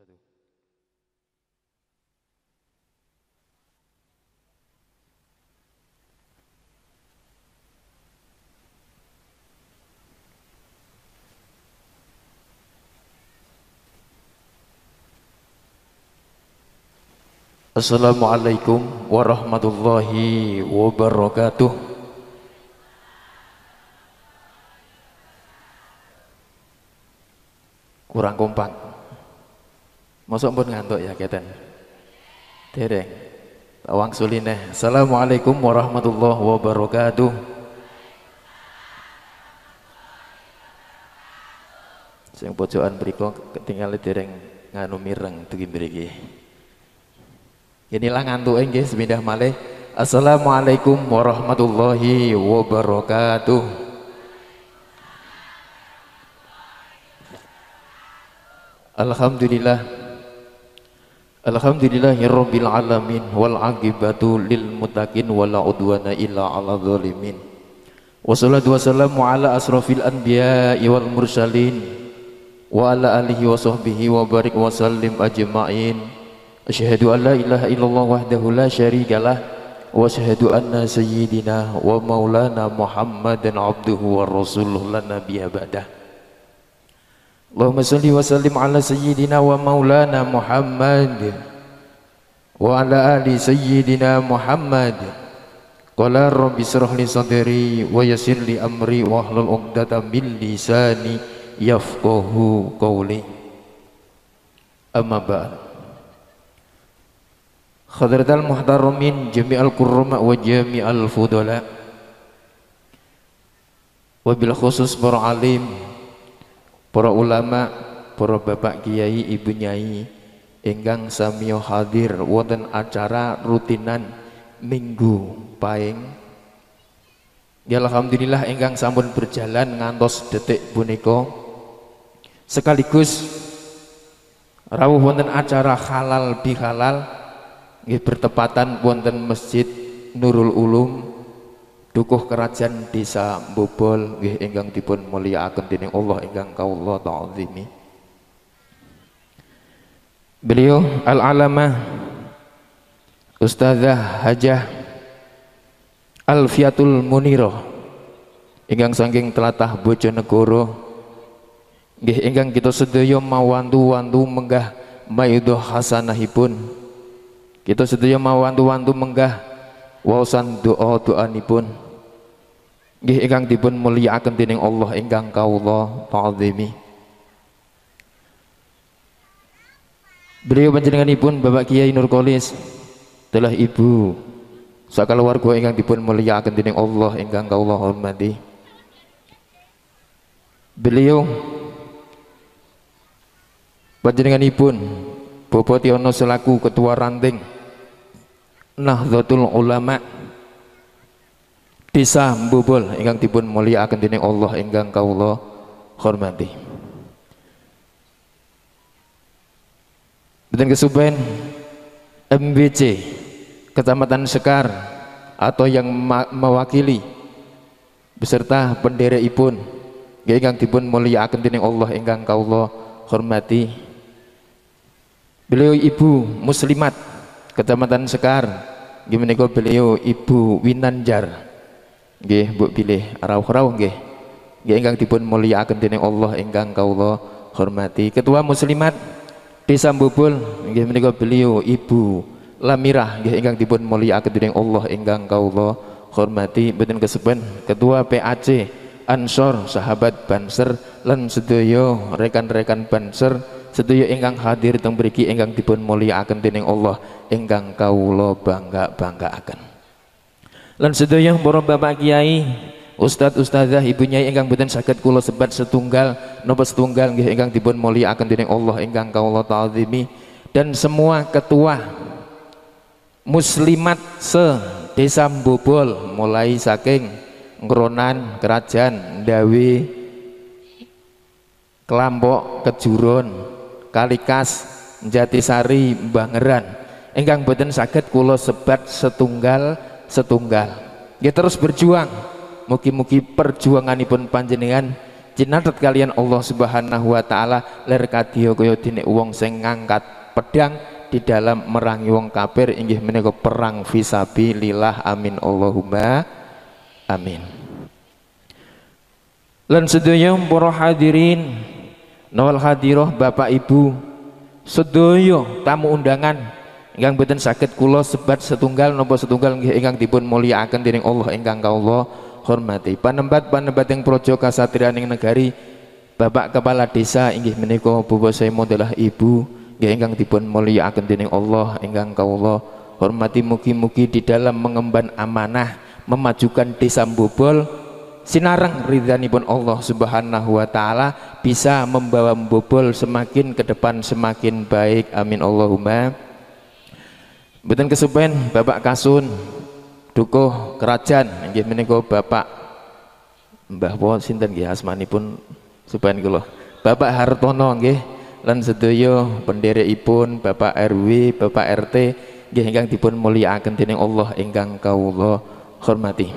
Satu. Assalamualaikum warahmatullahi wabarakatuh. Kurang kompak. Mosok pun ngantuk ya keten. Dereng. Tawang sulineh. Assalamualaikum warahmatullahi wabarakatuh. Sing pojokan mriku ketinggal dereng nganu mireng dugi mriki. Inilah ngantuke nggih sepindah malih. Assalamualaikum warahmatullahi wabarakatuh. Alhamdulillah. Alhamdulillahirabbil alamin wal aqibatu lil muttaqin wala udwana illa 'alal zalimin. Wassalatu wassalamu ala asrofil anbiya'i wal mursalin wa ala alihi wa sahbihi wa barik wa sallim ajma'in. Asyhadu an la ilaha illallah wahdahu la syarikalah wa asyhadu anna sayyidina wa maulana Muhammadan abduhu wa rasuluhu la nabiyya ba'dah. Allahumma salli wa sallim ala sayyidina wa maulana Muhammad wa ala ali sayyidina Muhammad. Qala rabbi shrah li sadri wa yassir li amri wa hlul 'uqdatam min lisani yafqahu qawli. Amma ba'd. Hadratal muhtaramin jami'al kurrama wa jami'al fudala wa bil khusus para alim, para ulama, para bapak kiai, ibu nyai ingkang samiya hadir wonten acara rutinan minggu paing. Ya alhamdulillah ingkang sampun berjalan ngantos detik punika, sekaligus rawuh wonten acara halal bihalal nggih bertepatan wonten Masjid Nurul Ulum Dukuh Kerajaan Desa Mbobol nggih ingkang dipun mulyakaken dening Allah ingkang kawula ta'zimi. Beliau al-alamah Ustazah Hajah Alfiatul Munirah ingkang saking tlatah Bojonegoro nggih ingkang kita sedaya mawantu-wantu menggah maidhah hasanahipun. Kita sedaya mawantu-wantu menggah waosan doa-doanipun nggih ingkang dipun mulyakaken dening Allah ingkang kawula ta'zimi. Beliau panjenenganipun Bapak Kiai Nurkolis adalah ibu sakaluwarga ingkang dipun mulyakaken dening Allah ingkang kawula hormati. Beliau panjenenganipun Bapak Tiono selaku ketua ranting Nahdlatul Ulama Desa Mbobol ingkang dipun mulyakaken dening Allah ingkang kawula hormati. Boten kesupen MBC Kecamatan Sekar atau yang mewakili beserta penderekipun ingkang dipun mulyakaken dening Allah ingkang kawula hormati. Beliau Ibu Muslimat Kecamatan Sekar, nggih menika beliau Ibu Winanjar. Nggih, mbok pilih rawuh-rawuh nggih. Nggih ingkang dipun mulyakaken dening Allah ingkang kawula hormati. Ketua Muslimat Desa Mbobol, nggih menika beliau Ibu Lamirah, nggih ingkang dipun mulyakaken dening Allah ingkang kawula hormati. Mboten kesepen Ketua PAC Ansor Sahabat Banser lan sedaya rekan-rekan Banser sedaya ingkang hadir teng mriki ingkang dipun mulyakaken dening Allah ingkang kawula bangga-banggaaken. Lan sedaya para bapak kiai, ustadz ustazah, ibu nyai ingkang boten saged kula sebat setunggal napa setunggal nggih ingkang dipun mulyakaken dening Allah ingkang kawula ta'zimi, dan semua ketua muslimat se Desa Mbobol mulai saking Ngronan, Kerajaan, Dawe, Kelampok, Kejuron, Kalikas, Jatisari, Bangeran ingkang boten saged kula sebat setunggal. Nggih terus berjuang. Mugi-mugi perjuanganipun panjenengan Jinatet kalian Allah Subhanahu wa taala ler kadya kaya dene wong sing ngangkat pedang di dalam merangi wong kafir inggih menika perang fisabilillah. Amin Allahumma amin. Lan sedaya para hadirin nawal hadirah Bapak Ibu sedaya tamu undangan ingkang boten saged kula sebat setunggal napa setunggal nggih ingkang dipun mulyakaken dening Allah ingkang kawula hormati. Panembat yang projo kasatriyan ing negari Bapak Kepala Desa inggih menika Bapak saya modelah Ibu nggih ingkang dipun mulyakaken dening Allah ingkang kawula hormati. Mugi-mugi di dalam mengemban amanah memajukan desa Mbobol sinareng ridhanipun Allah Subhanahu wa taala bisa membawa Mbobol semakin ke depan semakin baik. Amin Allahumma. Mboten kesupen Bapak Kasun Dukuh Kerajaan nggih menika Bapak Mbah Wo sinten nggih asmanipun supan kula Bapak Hartono nggih lan sedaya penderekipun Bapak RW Bapak RT nggih ingkang dipun mulyakaken dening Allah ingkang kawula hormati.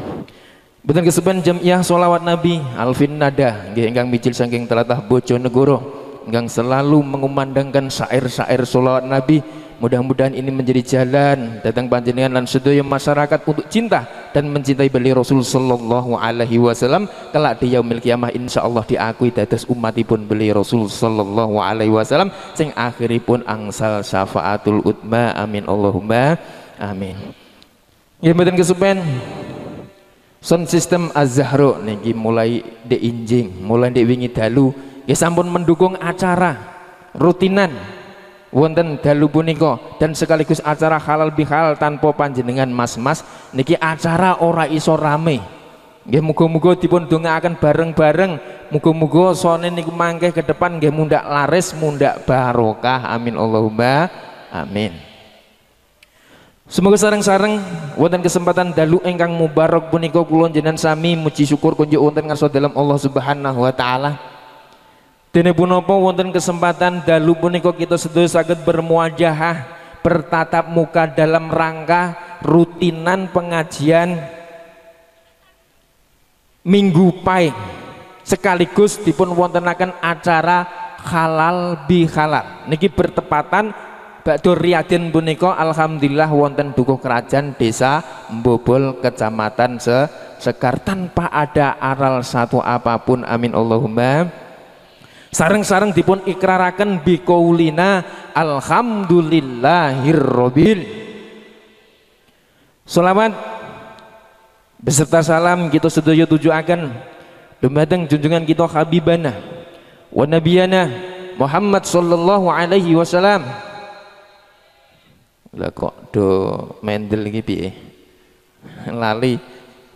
Mboten kesupen Jamiah Sholawat Nabi Alvin Nada nggih ingkang mijil saking tlatah Bojonegoro ingkang selalu mengumandangkan syair-syair sholawat Nabi. Mudah-mudahan ini menjadi jalan datang panjenengan dan sedaya masyarakat untuk cinta dan mencintai beliau Rasul sallallahu alaihi wasallam kelak di yaumil kiamah insyaallah diakui dados umatipun beliau Rasul sallallahu alaihi wasallam sing akhiripun angsal syafaatul utma. Amin Allahumma amin. Ya mboten kesupen sound system Az-Zahra niki mulai ndek injing mulai ndek wingi dalu ya sampun mendukung acara rutinan wonten dalu punika dan sekaligus acara halal bihal tanpa panjenengan mas-mas niki acara ora iso rame nggih. Muga-muga dipun dongaaken bareng-bareng muga-muga sone niku mangke ke depan nggih mundak laris mundak barokah. Amin Allahumma amin. Semoga sareng-sareng wonten kesempatan dalu ingkang mubarak punika kula njenengan sami muji syukur kunjuk wonten ngarsa dalam Allah Subhanahu wa taala. Dene punapa wonten kesempatan dalu punika kita sedaya saged bermuajahah bertatap muka dalam rangka rutinan pengajian Minggu Pahing sekaligus dipun wontenaken acara halal bihalal niki bertepatan badhe riyadin punika alhamdulillah wonten dukuh kerajaan desa Mbobol kecamatan Sekar tanpa ada aral satu apapun. Amin Allahumma. Sareng-sareng dipun ikraraken biqaulina alhamdulillahirabbil. Sholawat beserta salam kita sedaya tujuaken dumateng junjungan kita habibana wa nabiyana Muhammad sallallahu alaihi wasallam. Lah kok do mendel iki piye? Lali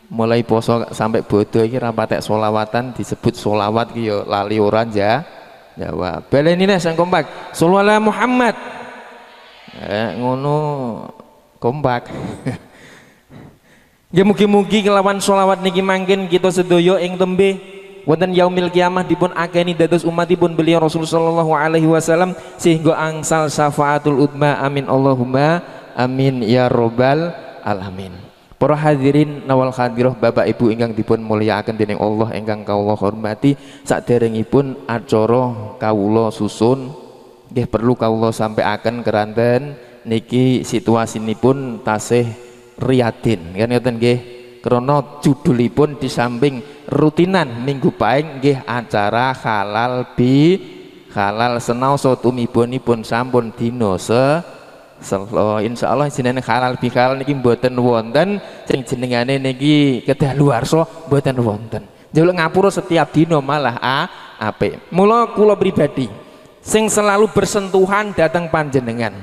mulai poso sampai bodoh iki ra patek sholawatan disebut sholawat ki ya lali ora jawab. Baleni nih sang kompak. Sholawat Muhammad. Ngono kompak. Ya mugi-mugi kelawan sholawat niki mangkin kita sedaya ing tembe wonten yaumil kiamah dipun akeni dados umatipun beliau Rasul sallallahu alaihi wasallam sehingga angsal syafaatul utma. Amin Allahumma amin ya robbal alamin. Para hadirin nawal hadirah Bapak Ibu ingkang dipun mulyakaken dening Allah ingkang kawula hormati, saderengipun acara kawula susun nggih perlu kawula sampaiaken keranten niki situasinipun tasih riyadin kan ngoten nggih. Krana judulipun di samping rutinan Minggu Pahing nggih acara halal halal senaosa tumibunipun sampun dina selo insyaallah jenenge halal bihal niki mboten wonten sing jenengane niki kedaluwarsa mboten wonten. Njaluk ngapura setiap dina malah apik. Mula kula pribadi sing selalu bersentuhan datang panjenengan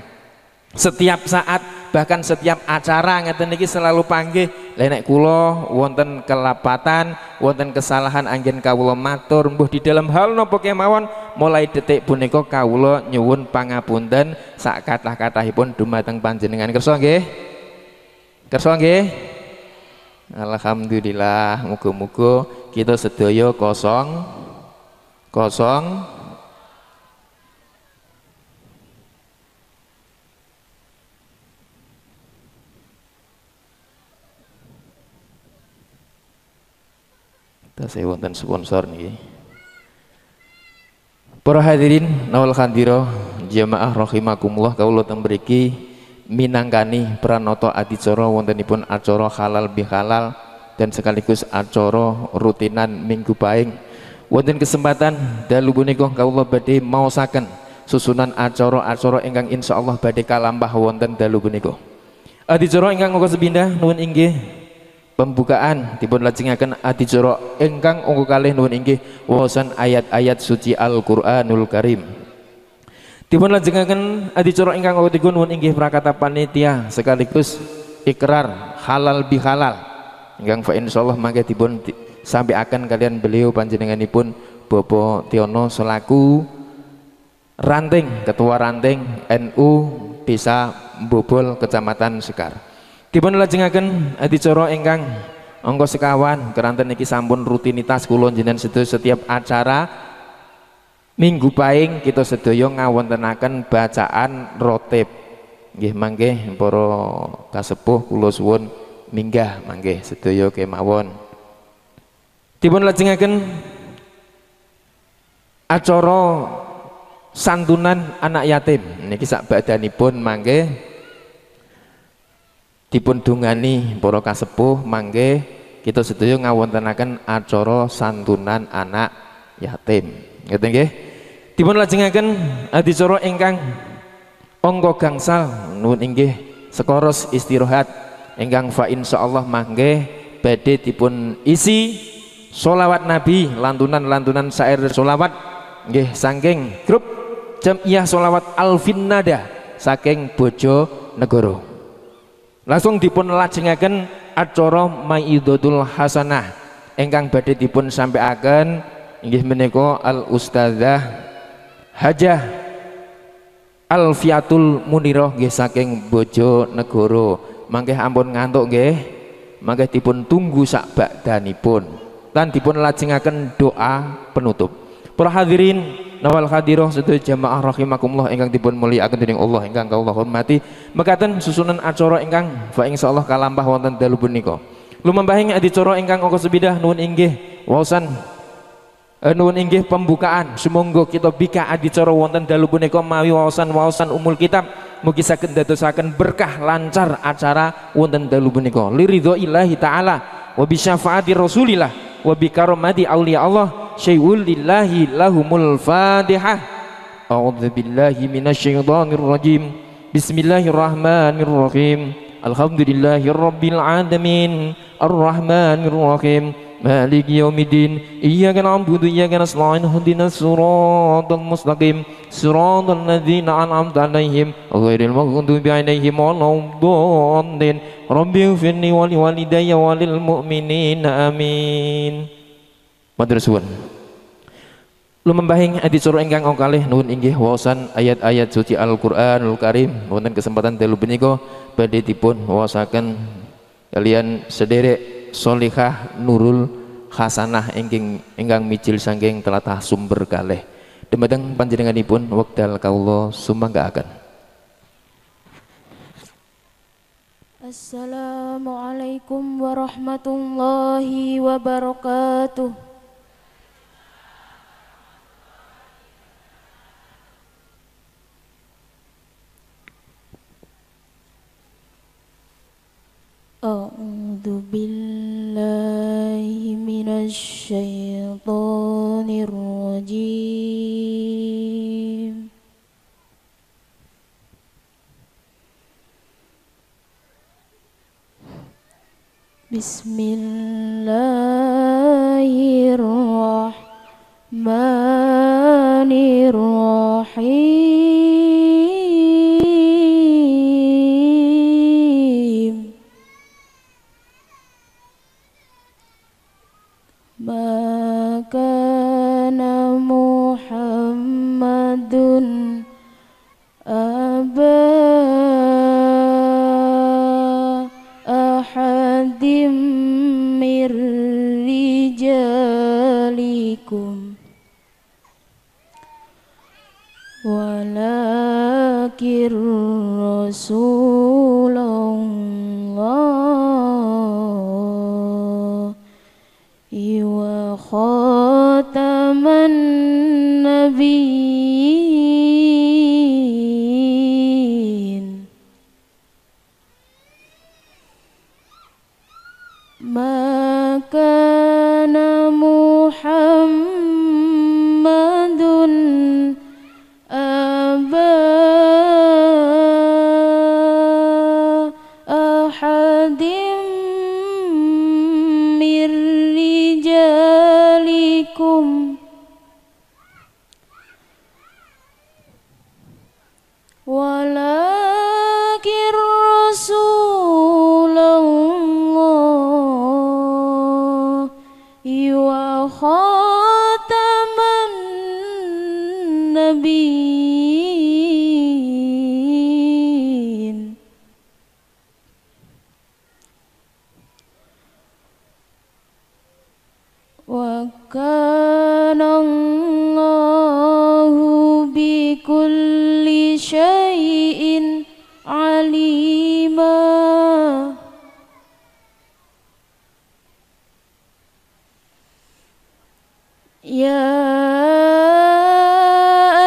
setiap saat bahkan setiap acara ngeten niki selalu panggih nek kula wonten kelapatan wonten kesalahan anggen kawula matur mbuh di dalam hal napa kemawon mulai detik punika kawula nyuwun pangapunten sak kathah-kathahipun dumateng panjenengan. Kersa nggih? Kersa nggih? Alhamdulillah, muga-muga kita sedaya kosong tasih wonten sponsor niki. Para hadirin nawal khandiro jamaah rahimakumullah, kawula teng mriki minangkani pranata adicara wontenipun acara halal bihalal dan sekaligus acara rutinan minggu paing. Wonten kesempatan dalu punika kawula badhe maosaken susunan acara-acara ingkang insyaallah badhe kalampah wonten dalu punika. Adicara ingkang angka sepindah nuwun inggih pembukaan dipun lajengaken adicara ingkang angka kalih nuwun inggih wawasan ayat-ayat suci Al-Qur'anul Karim. Dipun lajengaken adicara ingkang angka 3 nuwun inggih prakata panitia sekaligus ikrar halal bihalal ingkang fa insyaallah mangke dipun sampaiaken kalian beliau panjenenganipun Bapak Tiono selaku ranting ketua ranting NU Desa Mbobol Kecamatan Sekar. Dipun lajengaken adicara ingkang angka sekawan keranten niki sampun rutinitas kula jenengan sedaya setiap acara minggu paing kita sedaya ngawontenaken bacaan rotib. Nggih mangke para kasepuh kula suwun minggah mangke sedaya kemawon. Dipun lajengaken acara santunan anak yatim niki sak badanipun mangke dipun dungani para kasepuh mangke kita sedaya ngawontenaken acara santunan anak yatim. Ngeten nggih. Dipun lajengaken adicara ingkang angka gangsal nuwun inggih sekoros istirahat ingkang fa insyaallah mangke badhe dipun isi sholawat Nabi, lantunan-lantunan syair sholawat nggih saking grup Jamiyah Sholawat Alfinnada saking Bojonegoro. Langsung dipun lajengaken acara Maidotul Hasanah ingkang badhe dipun sampaiaken inggih menika Al Ustadzah Hajah Alfiatul Munirah nggih saking Bojonegoro. Mangke ampun ngantuk nggih, mangke dipun tunggu sak bakdanipun lan dipun lajengaken doa penutup. Para hadirin nawal hadiroh sedaya jamaah rahimakumullah ingkang dipun mulyakaken dening Allah ingkang kawula hormati, mekaten susunan acara ingkang fa insyaallah kalampah wonten dalu punika. Lumambahing adicara ingkang angka sepidah nuwun inggih waosan nuwun inggih pembukaan. Sumangga kita bika adicara wonten dalu punika mawi waosan-waosan umul kitab mugi saged dadosaken berkah lancar acara wonten dalu punika. Liridhoillahi taala wa bi syafaati Rasulillah wa bi karamati auliya Allah syai'ul lillahi lahumul Fatihah. A'udzu billahi minasyaitonir rajim. Bismillahirrahmanirrahim. Alhamdulillahirabbil alamin. Arrahmanir rahim. Maliki yaumiddin. Iyyaka na'budu wa iyyaka nasta'in. Ihdinas siratal mustaqim. Siratal ladzina an'amta 'alaihim ghairil maghdubi 'alaihim waladdallin. Rabbighfirli wa liwalidayya wa lil mu'minina amin. Matur suwun. Lumembahing adicara ingkang kalih nuwun inggih waosan ayat-ayat suci Al-Qur'anul Karim. Wonten kesempatan dalu punika badhe dipun waosaken kalian sederek Sholihah Nurul Hasanah ingkang mijil saking tlatah Sumber kalih. Dumateng panjenenganipun wekdal kawula sumanggaaken. Assalamualaikum warahmatullahi wabarakatuh. A'udzu billahi minasy syaithanir rajim. Bismillahirrahmanirrahim. Makana Muhammadun aba ahadim mir rijalikum walakin Rasulullah wa khataman nabi النبيين ما كان محمد أبا أحد من رجالكم ولكن رسول الله وخاتم النبيين وكان الله بكل شيء عليما يا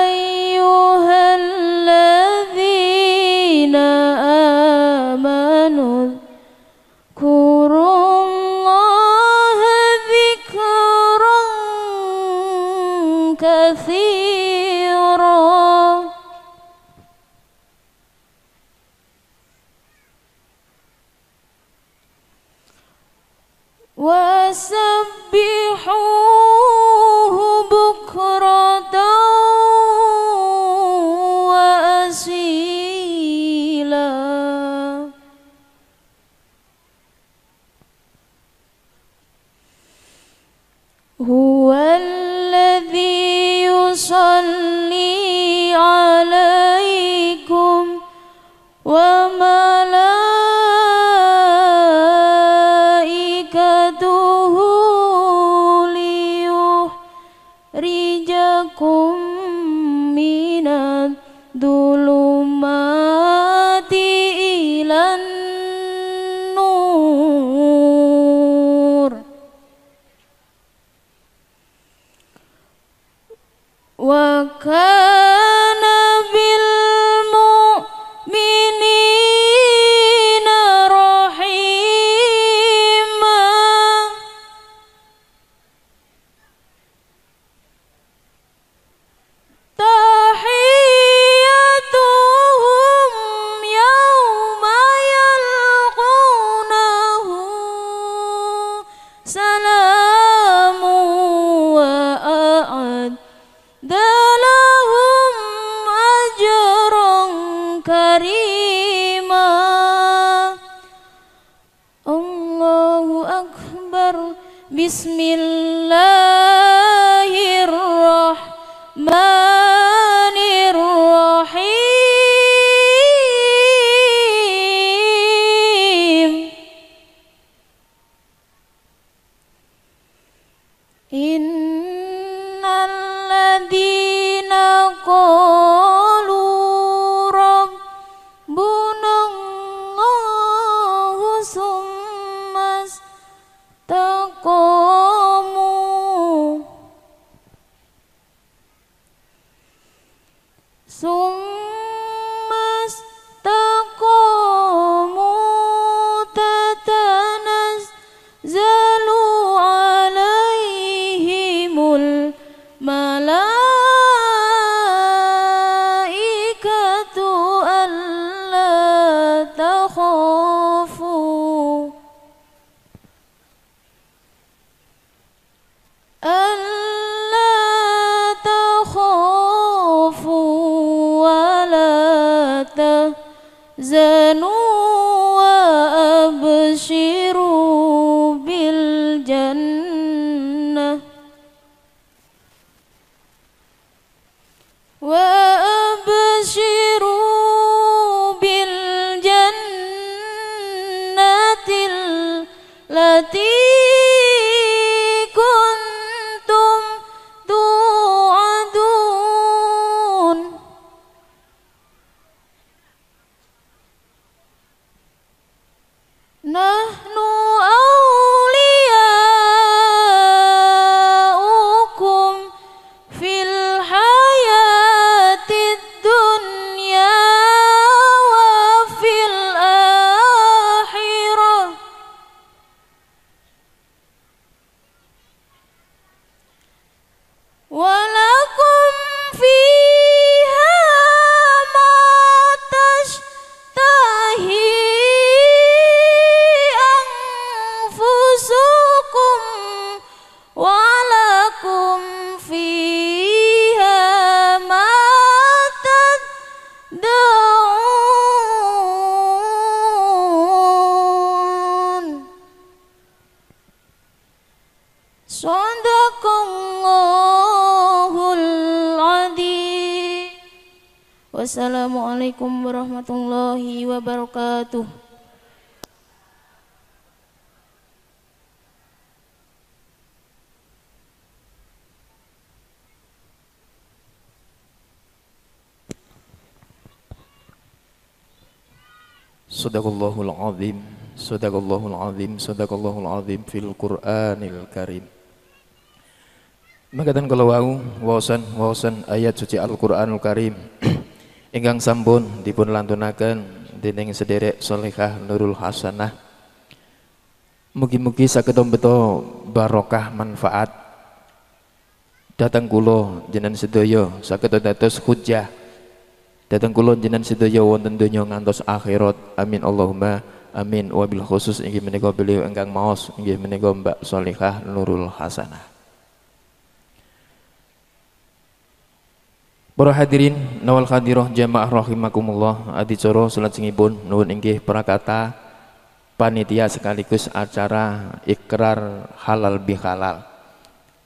أيها الذين آمنوا اذكروا الله ذكرا كثيرا وسبحوه بكرة وأصيلا هو الذي يصلي عليكم وملائكته ليخرجكم من الظلمات إلى النور وكان بالمؤمنين رحيما تحيتهم يوم يلقونه سلام وأعد لهم أجرا كريما الله أكبر بسم الله الرحمن الرحيم إن الذين قالوا ربنا الله ثم استقاموا تتنزل عليهم الملائكة ألا تخافوا ولا تحزنوا وأبشروا بالجنة التي كنتم توعدون نحن Wassalamualaikum warahmatullahi wabarakatuh. Sadaqallahul azim, sadaqallahul azim, sadaqallahul azim fil Qur'anil Karim. Mangkatan kula wau waosan ayat suci Al-Qur'anul Karim ingkang sampun dipun lantunaken dening sederek Sholihah Nurul Hasanah. Mugi-mugi saged beto barokah manfaat datang kula jenengan sedaya saged dados hujjah datang kula jenengan sedaya wonten donya ngantos akhirat. Amin Allahumma amin. Wabil khusus inggih menika beliau ingkang maos inggih menika Mbak Sholihah Nurul Hasanah. Para hadirin nawal hadirah jamaah rahimakumullah, adicara salat singipun nuwun inggih prakata panitia sekaligus acara ikrar halal bihalal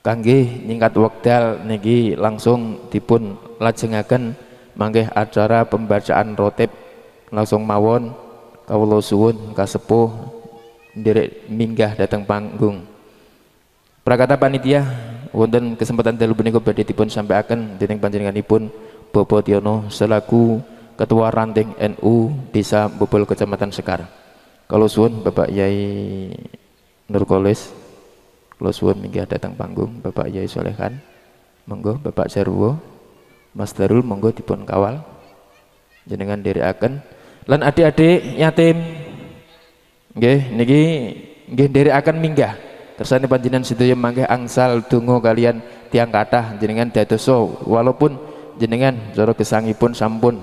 kangge ningkat wekdal niki langsung dipun lajengaken mangke acara pembacaan rotib langsung mawon kawula suwun kasepuh nderek minggah datang panggung. Prakata panitia wonten kesempatan dalu punika badhe dipun sampaiaken dening panjenenganipun Bapak Tiono selaku Ketua Ranting NU Desa Bobol Kecamatan Sekar. Kalau suwun Bapak Yai Nurkolis, kalau suwun minggah datang panggung Bapak Yai Solehan, monggo Bapak Jarwo, Mas Darul monggo dipun kawal jenengan dherekaken lan adik-adik yatim nggih niki nggih dherekaken minggah kersane panjenengan sedaya mangke angsal donga kalian tiang kathah jenengan dadosa walaupun jenengan cara gesangipun sampun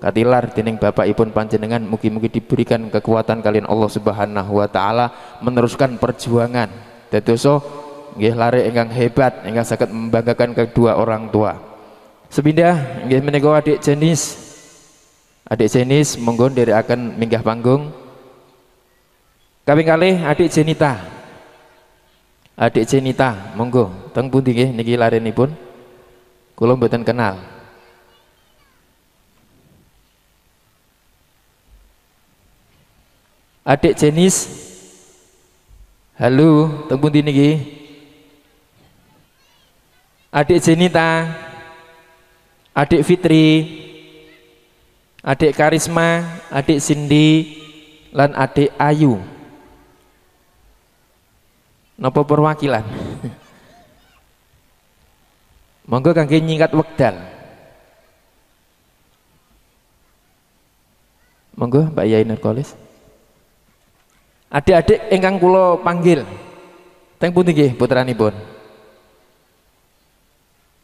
katilar dening bapakipun panjenengan mugi-mugi diberikan kekuatan kalian Allah Subhanahu wa taala meneruskan perjuangan dadosa nggih lare ingkang hebat ingkang saged membanggakan kedua orang tua. Sepindah nggih menika adik Jenis. Adik Jenis monggo nderekaken minggah panggung. Kaping kalih adik Jenita. Adik Jenita monggo teng pundi nggih niki larenipun? Kula mboten kenal. Adik Jenis. Halo, teng pundi niki? Adik Jenita. Adik Fitri, adik Karisma, adik Cindy, lan adik Ayu. Napa perwakilan? Monggo kangge nyingkat wekdal. Monggo Mbak Yai Nurkolis. Adik-adik ingkang kula panggil. Teng pundi nggih putranipun?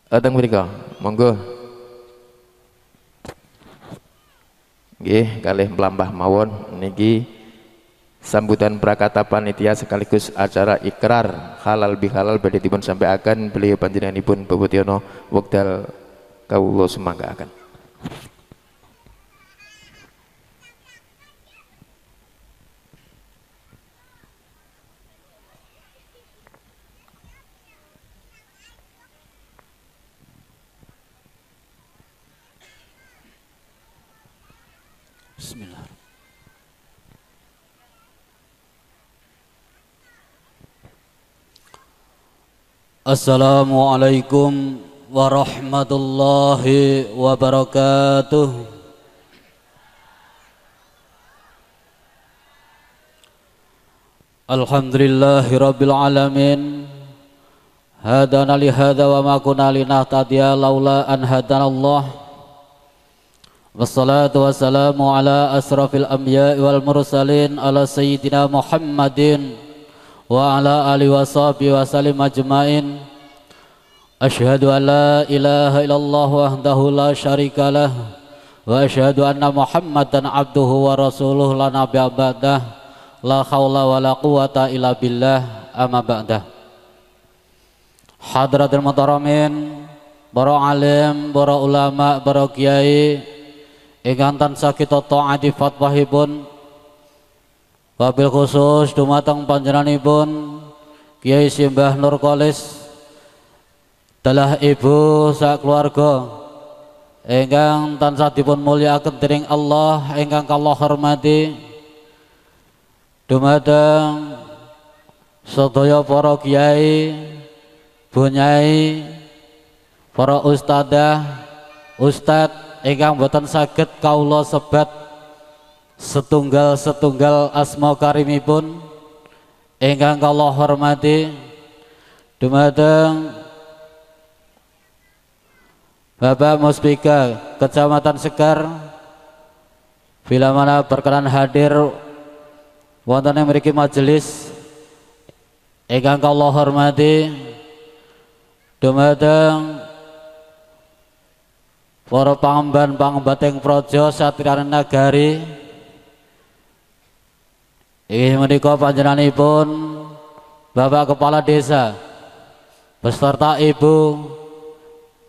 Teng mriku. Monggo. Nggih kalih mlampah mawon niki sambutan prakata panitia sekaligus acara ikrar halal bihalal badhe dipun sampaiaken beliau panjenenganipun Bapak Tiono wekdal kawula sumanggaken. Bismillah. Assalamualaikum warahmatullahi wabarakatuh. Alhamdulillahi rabbil alamin. Hadana li hadza wa ma kunna linahtadiya laula an hadanallah. Wassalatu wassalamu ala asrafil anbiya'i wal mursalin ala sayyidina Muhammadin wa ala alihi wa sahbihi wa sallim ajmain. Asyhadu an la ilaha illallah wahdahu la syarikalah wa asyhadu anna Muhammadan abduhu wa rasuluh la nabiyya ba'dah la haula wa la quwata illa billah amma ba'dah. Hadratul muhtaramin, para alim, para ulama, para kiai ingkang tansah kita taati fatwahipun, wabil khusus dumateng panjenenganipun Kiai Simbah Nurkolis dalah ibu sak keluarga ingkang tansah dipun mulyakaken dening Allah ingkang kula hormati dumateng sedaya para kiai, bunyai, para ustadzah, ustadz ingkang boten saged kawula sebat setunggal-setunggal asma karimipun ingkang kula hormati dumateng Bapak Muspika Kecamatan Sekar, bila mana berkenan hadir wonten ing mriki majelis ingkang kula hormati dumateng para pangemban-pangembating praja satriyaning nagari. Inggih menika panjenenganipun Bapak Kepala Desa beserta Ibu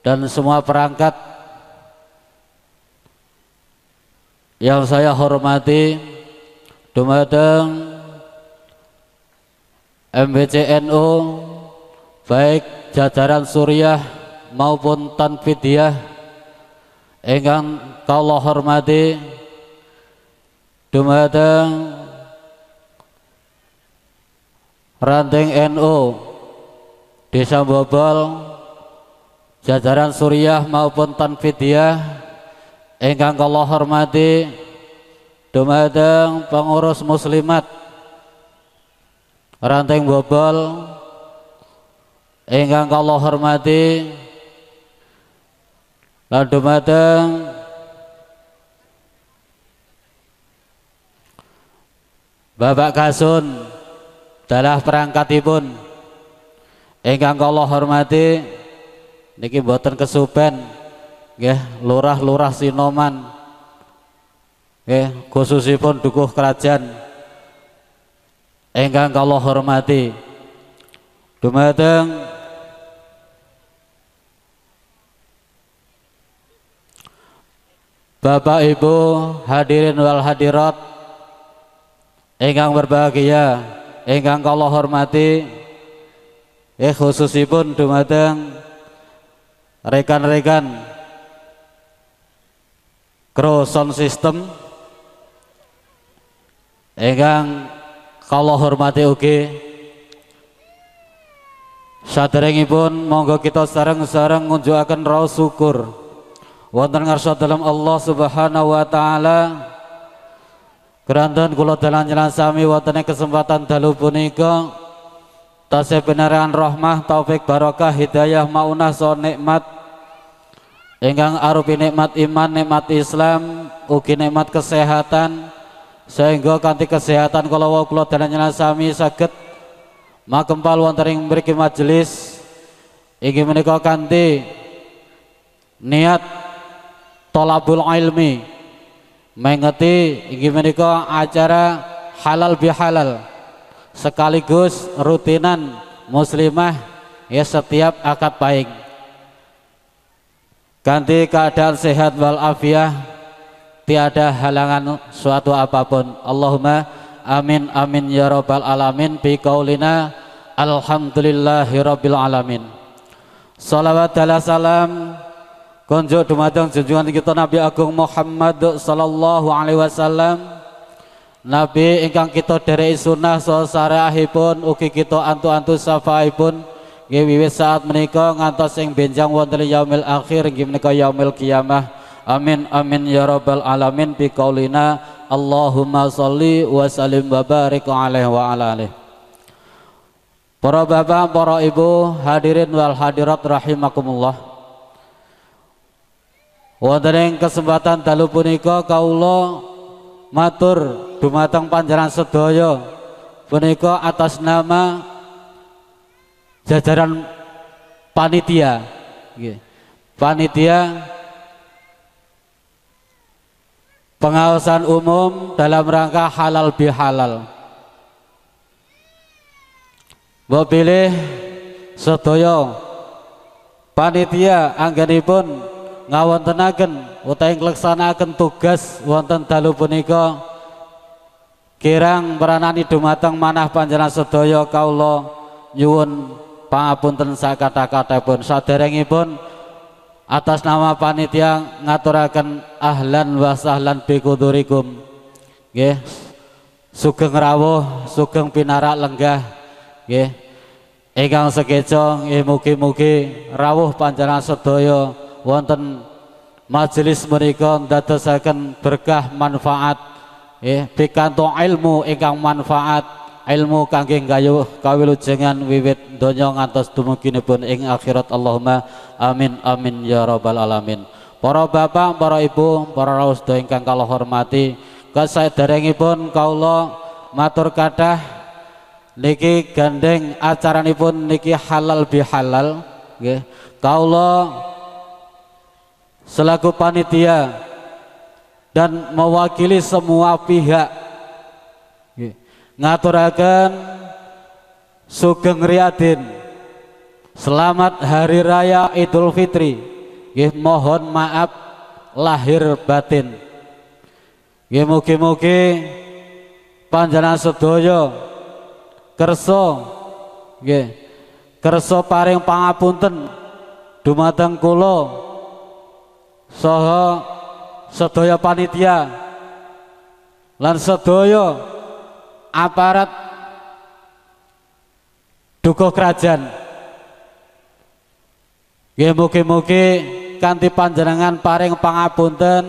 dan semua perangkat yang saya hormati dumateng MBCNU baik jajaran Suriah maupun Tanfidiyah ingkang kula hormati dumateng ranting NU Desa Bobol jajaran Suriah maupun Tanfidiyah ingkang kula hormati dumateng pengurus muslimat ranting Bobol ingkang kula hormati lan dumateng Bapak Kasun dalah perangkatipun ingkang kula hormati niki mboten kesupen nggih lurah-lurah Sinoman nggih khususipun dukuh kerajaan ingkang kula hormati dumateng Bapak Ibu hadirin wal hadirat ingkang berbahagia ingkang kula hormati khususipun dumateng rekan-rekan kru sound system ingkang kula hormati ugi saderengipun monggo kita sareng-sareng ngunjukaken raos syukur wonten ngarsa dalem Allah Subhanahu wa taala keranten kula dalan sami wonten kesempatan dalu punika tasih benaran rahmah taufik barokah hidayah maunah so nikmat ingkang arupi nikmat iman nikmat Islam ugi nikmat kesehatan sehingga kanthi kesehatan kula dalan sami saged makempal wonten ing mriki majelis inggih menika kanthi niat thalabul ilmi mengeti inggih menika acara halal bihalal sekaligus rutinan muslimah ya setiap akad baik ganti keadaan sehat wal afiah tiada halangan suatu apapun. Allahumma amin amin ya rabbal alamin bi qaulina alhamdulillahi rabbil alamin. Salawat dan salam konjuk dumateng junjungan kita Nabi Agung Muhammad sallallahu alaihi wasallam, Nabi ingkang kita dereki sunnah saha syariahipun ugi kita antu-antu syafaatipun nggih wiwit saat menika ngantos ing benjang wonten yaumil akhir nggih menika yaumil qiyamah. Amin amin ya rabbal alamin bi qaulina Allahumma sholli wa sallim wa barik alaihi wa ala alihi. Para bapak, para ibu, hadirin wal hadirat rahimakumullah. Wonten ing kesempatan dalu punika kawula matur dumateng panjenengan sedaya punika atas nama jajaran panitia panitia pengawasan umum dalam rangka halal bihalal. Mbok pilih sedaya panitia anggenipun ngawontenaken utawi ngleksanakaken tugas wonten dalu punika kirang meranani dumateng manah panjenengan sedaya kawula nyuwun pangapunten sakata-katapun. Saderengipun atas nama panitia ngaturaken ahlan wa sahlan bi kudurikum. Nggih. Sugeng rawuh, sugeng pinarak lenggah. Nggih. Ingkang sekeca nggih mugi-mugi rawuh panjenengan sedaya wonten majelis menika ndadosaken berkah manfaat nggih pikantuk ilmu ingkang manfaat, ilmu kangge gayuh kawilujengan wiwit donya ngantos dumuginipun ing akhirat. Allahumma amin amin ya rabbal alamin. Para bapak, para ibu, para rawuh sedaya ingkang kula hormati, kasaderengipun kawula matur kathah niki gandeng acaranipun niki halal bihalal nggih. Kawula selaku panitia dan mewakili semua pihak nggih ngaturaken sugeng riyadin selamat hari raya Idul Fitri nggih. Mohon maaf lahir batin nggih. Mugi-mugi panjenengan sedaya kersa nggih kersa paring pangapunten dumateng kula saha sedaya panitia lan sedaya aparat dukuh kerajaan nggih. Mugi-mugi kanthi panjenengan paring pangapunten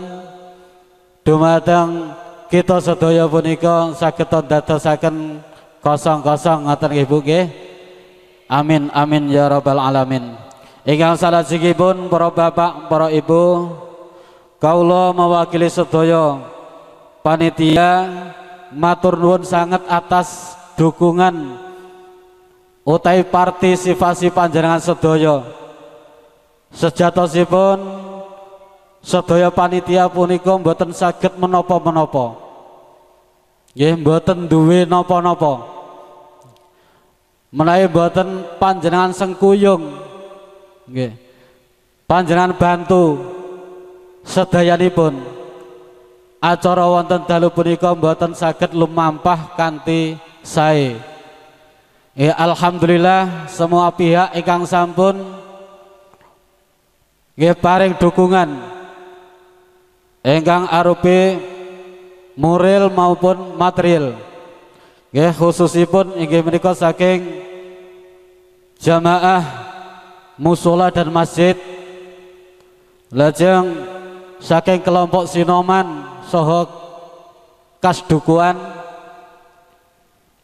dumateng kita sedaya punika saged dadosaken kosong-kosong ngoten nggih Bu nggih. Amin amin ya rabbal alamin. Ingkang salajengipun para bapak, para ibu, kawula mewakili sedaya panitia matur nuwun sanget atas dukungan utawi partisipasi panjenengan sedaya. Sejatosipun sedaya panitia punika mboten saged menapa-menapa nggih, mboten duwe napa-napa menawi mboten panjenengan sengkuyung nggih, panjenengan bantu sedayanipun acara wonten dalu punika mboten saged lumampah kanthi sae. Alhamdulillah semua pihak ingkang sampun nggih paring dukungan ingkang arupi moral maupun material nggih, khususipun inggih menika saking jamaah musola dan masjid, lajeng saking kelompok sinoman saha kasdukuan,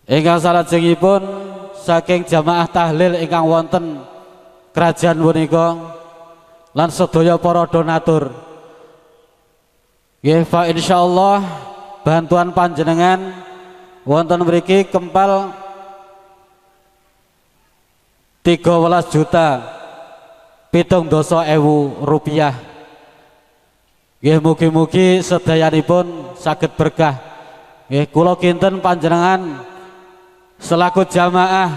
ingkang salajengipun saking jamaah tahlil ingkang wonten kerajaan punika lan sedaya para donatur nggih. Fa insyaallah bantuan panjenengan wonten mriki kempal 13.070.000 rupiah nggih. Mugi-mugi sedayanipun saged berkah nggih. Kula kinten panjenengan selaku jamaah,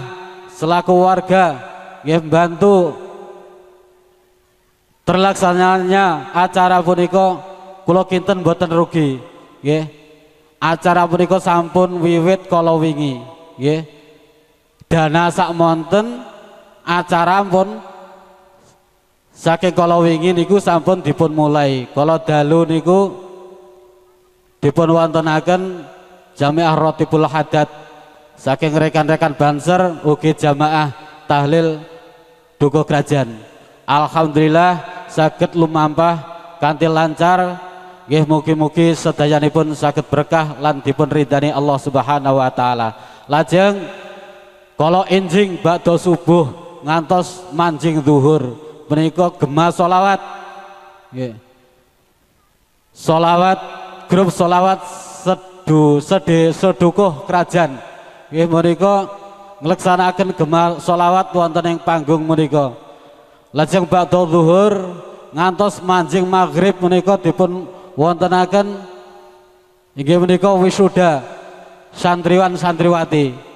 selaku warga nggih bantu terlaksananya acara punika. Kula kinten boten rugi nggih. Acara punika sampun wiwit kala wingi nggih. Dana sak monten acara pun saking kala wingi niku sampun dipun mulai. Kala dalu niku dipun wontenaken jamaah Ratibul Hadat saking rekan-rekan Banser ugi jamaah tahlil dukuh kerajaan. Alhamdulillah saged lumampah kanthi lancar nggih. Mugi-mugi sedayanipun saged berkah lan dipun ridani Allah Subhanahu wa taala. Lajeng kala enjing badha subuh ngantos manjing zuhur menika gema sholawat nggih. Sholawat grup sholawat sedukuh kerajaan nggih menika ngleksanakaken gema sholawat wonten ing panggung menika. Lajeng badha zuhur ngantos manjing maghrib menika dipun wontenaken inggih menika wisuda santriwan santriwati.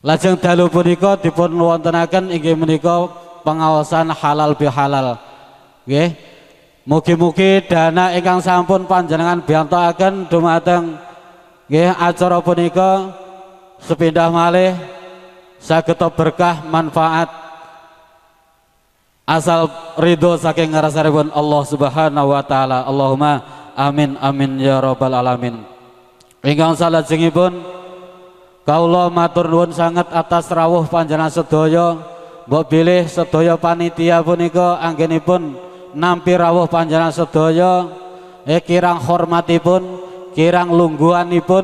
Lajeng dalu punika dipun wontenaken inggih menika pengawasan halal bihalal nggih. Mugi-mugi dana ingkang sampun panjenengan biyantokaken dumateng nggih acara punika sepindah malih saged berkah manfaat. asal ridho saking ngarasaripun Allah Subhanahu wa taala. Allahumma amin amin ya rabbal alamin. Ingkang salajengipun kaula matur nuwun sanget atas rawuh panjenengan sedaya. Mbok bilih sedaya panitia punika anggenipun nampi rawuh panjenengan sedaya, kirang hormatipun, kirang lungguhanipun,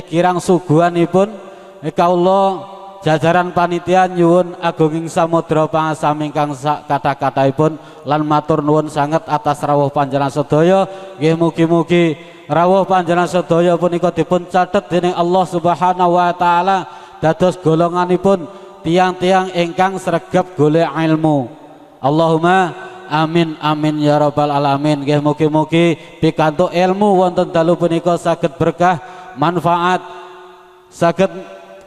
kirang suguhanipun, kaula jajaran panitia nyuwun agunging samudra pangasami ingkang kata-kataipun lan matur nuwun sanget atas rawuh panjenengan sedaya. Nggih mugi-mugi rawuh panjenengan sedaya punika dipun catet dening Allah Subhanahu wa taala dados golonganipun tiang-tiang ingkang sregep golek ilmu. Allahumma amin amin ya rabbal alamin. Nggih mugi-mugi pikantuk ilmu wonten dalu punika saged berkah manfaat saged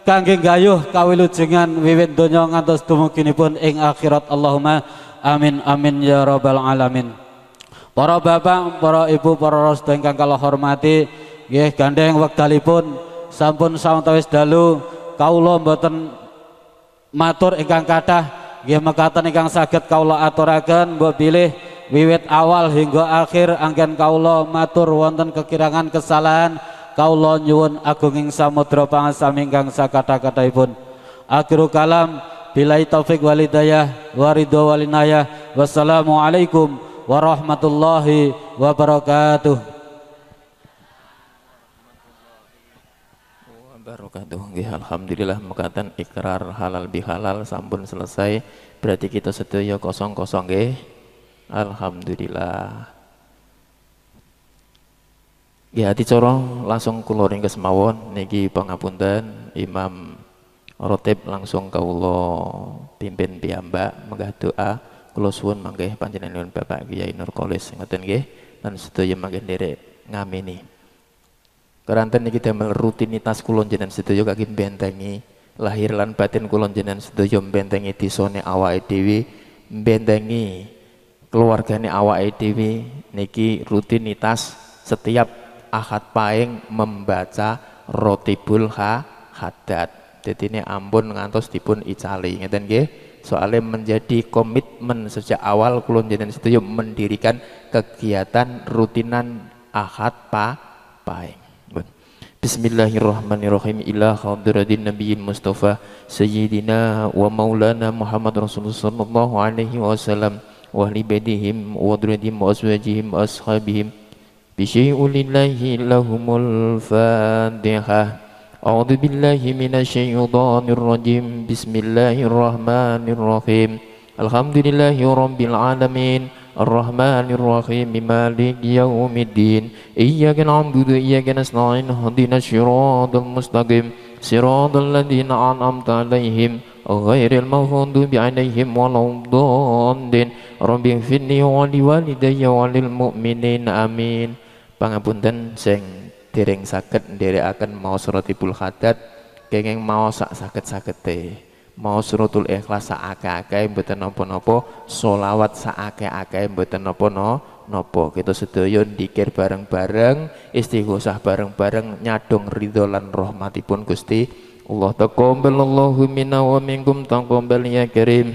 kangge gayuh kawilujengan wiwit donya ngantos dumuginipun ing akhirat. Allahumma amin amin ya rabbal alamin. Para bapak, para ibu, para rasta ingkang kula hormati, nggih gandeng wekdalipun sampun sawetawis dalu kawula mboten matur ingkang kathah, nggih mekaten ingkang saged kawula aturaken mbok bilih wiwit awal hingga akhir anggen kawula matur wonten kekirangan kesalahan. Kaula nyuwun agunging samudra pangasami ingkang sakata-kataipun. Akhiru kalam billahi taufik wal hidayah wa ridho wal inayah. Wassalamualaikum warahmatullahi wabarakatuh. Alhamdulillah mekaten ikrar halal bihalal sampun selesai. Berarti kita sedaya kosong-kosong nggih. Alhamdulillah. Ya dicara langsung kula ringkes mawon niki pangapunten Imam Rotib langsung kawula pimpin piyambak menggah doa kula suwun mangke panjenengan Bapak Kyai Nurkolis ngoten nggih lan sedaya mangke nderek ngamini. Keranten niki damel rutinitas kula jenengan sedaya kagem bentengi lahir lan batin kula jenengan sedaya bentengi disone awake dhewe, bentengi keluargane awake dhewe niki rutinitas setiap Ahad Pahing membaca Rotibul Haddad. Jadi ini ampun ngantos dipun icali ngeten nggih. Soalnya menjadi komitmen sejak awal kula jenengan sedaya mendirikan kegiatan rutinan Ahad Pahing. Bismillahirrahmanirrahim. Ila hadratin nabiyyin mustafa sayyidina wa maulana Muhammad Rasulullah sallallahu alaihi wasallam wa ahli baitihim wa dhurriyyatihim wa azwajihim wa ashabihim بشيء لله لهم الفاتحة. أعوذ بالله من الشيطان الرجيم. بسم الله الرحمن الرحيم. الحمد لله رب العالمين الرحمن الرحيم مالك يوم الدين. إياك نعبد وإياك نستعين اهدنا الصراط المستقيم صراط الذين أنعمت عليهم غير المغضوب عليهم ولا الضالين. رب اغفر لي ولوالدي وللمؤمنين آمين. Pangapunten sing dereng saged nderekaken maos Rotibul Haddad kenging maos sak saged-sagede. Maos Suratul Ikhlas sak akeh-akeh mboten napa-napa, selawat sak akeh-akeh mboten napa-napa. Kita sedaya ndikir bareng-bareng, istighosah bareng-bareng nyadong ridho lan rahmatipun Gusti Allah. Taqabbalallahu minna wa minkum taqabbal ya karim.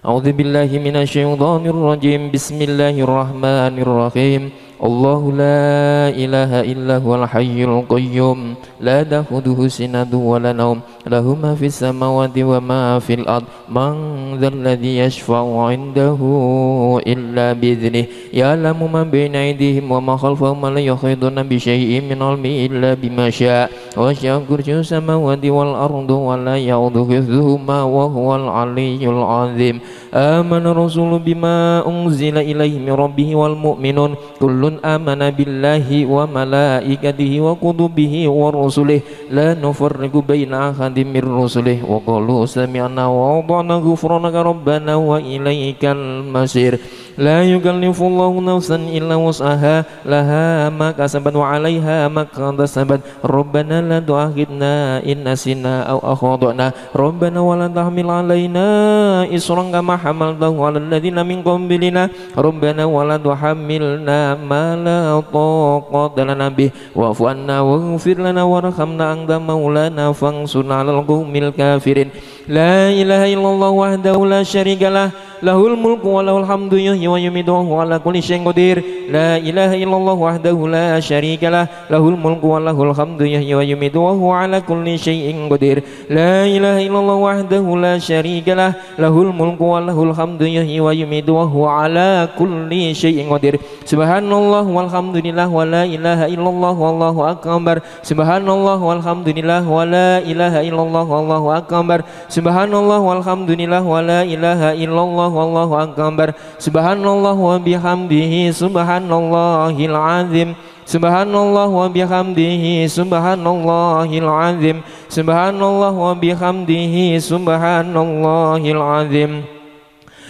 A'udzu billahi minasyaitonir rajim. Bismillahirrahmanirrahim. Allahu la ilaha illa huwal hayyul qayyum la ta'khudhuhu sinatun wa la nawm lahu ma fis samawati wa ma fil ard man dzal ladzi yashfa'u 'indahu illa bi idznihi ya'lamu ma baina aydihim wa ma khalfahum wa la yuhituna bi syai'in min 'ilmihi illa bima syaa' wa sya'a kursiyyus samawati wal ardi wa la ya'uduhu hifdhuhuma wa huwal 'aliyyul 'azim. Amana rasulu bima unzila ilaihi min rabbih wal mu'minun kullun amana billahi wa malaikatihi wa kutubihi wa rusulihi la nufarriqu baina ahadin min rusulihi wa qalu sami'na wa ata'na ghufranaka rabbana wa ilaikal masir. La yukallifullahu nafsan illa wus'aha laha ma kasabat wa 'alaiha ma kasabat. Rabbana la tu'akhidna in nasina aw akhtana. Rabbana wa la tahmil 'alaina isran kama hamaltahu 'alal ladzina min qablina. Rabbana wa la tuhammilna ma la taqata lana bih wa'fu 'anna waghfir lana warhamna anta maulana fansurna 'alal qaumil kafirin. La ilaha illallah wahdahu la syarikalah lahul mulku wa lahul hamdu yuhyi wa yumiitu wa huwa ala kulli syai'in qadir. La ilaha illallah wahdahu la syarikalah, lahul mulku wa lahul hamdu yuhyi wa yumiitu wa huwa ala kulli syai'in qadir. La ilaha illallah wahdahu la syarikalah, lahul mulku wa lahul hamdu yuhyi wa yumiitu wa huwa ala kulli syai'in qadir. Subhanallah walhamdulillah wa la ilaha illallah wallahu akbar. Subhanallah walhamdulillah wa la ilaha illallah wallahu akbar. Subhanallah walhamdulillah wa la ilaha illallah wallahu akbar. Subhanallah wa bihamdihi subhanallahil azim. Subhanallah wa bihamdihi subhanallahil azim. Subhanallah wa bihamdihi subhanallahil azim.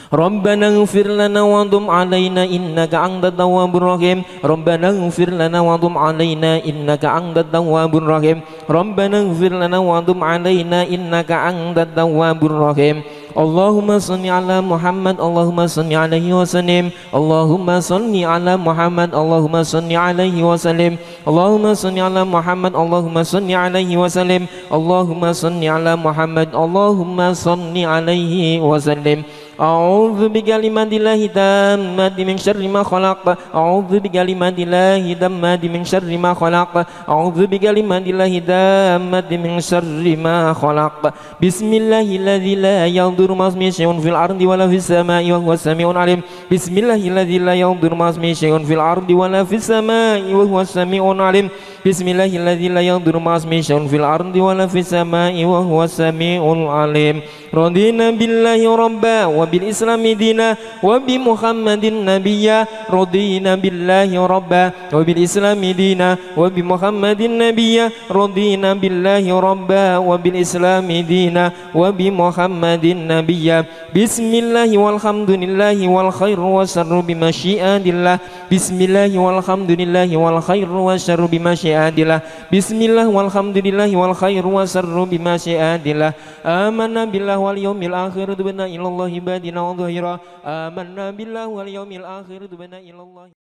Rabbana ighfir lana wa dum alaina innaka antat tawwabur rahim. Rabbana ighfir lana wa dum alaina innaka antat tawwabur rahim. Rabbana ighfir lana wa dum alaina innaka antat tawwabur rahim. Allahumma salli ala Muhammad, Allahumma salli alaihi wa sallim. Allahumma salli ala Muhammad, Allahumma salli alaihi wa sallim. Allahumma salli ala Muhammad, Allahumma salli alaihi wa sallim. Allahumma salli ala Muhammad, Allahumma salli alaihi wa sallim. A'udzu bikalimatillahi tammati min syarri ma khalaq. A'udzu bikalimatillahi tammati min syarri ma khalaq. A'udzu bikalimatillahi tammati min syarri ma khalaq. Bismillahilladzi la yadurru ma'asmihi syai'un fil ardi wala fis samai wa huwas samiul alim. Bismillahilladzi la yadurru ma'asmihi syai'un fil ardi wala fis samai wa huwas samiul alim. Bismillahilladzi la yadurru ma'asmihi syai'un fil ardi wala fis samai wa huwas samiul alim. Radina billahi rabba wa bil islami dina wa bi muhammadin nabiyya. Radina billahi rabba wa bil islami dina wa bi muhammadin nabiyya. Radina billahi rabba wa bil islami dina wa bi muhammadin nabiyya. Bismillahi walhamdulillahi wal khairu wasarru bi masyiatillah. Bismillahi walhamdulillahi wal khairu wasarru bi masyiatillah. Bismillah walhamdulillahi wal khairu wasarru bi masyiatillah. Amanna billah wal yawmil akhir tubna ilallahi badina wa dhahira. Amanna billah wal yawmil akhir tubna ilallahi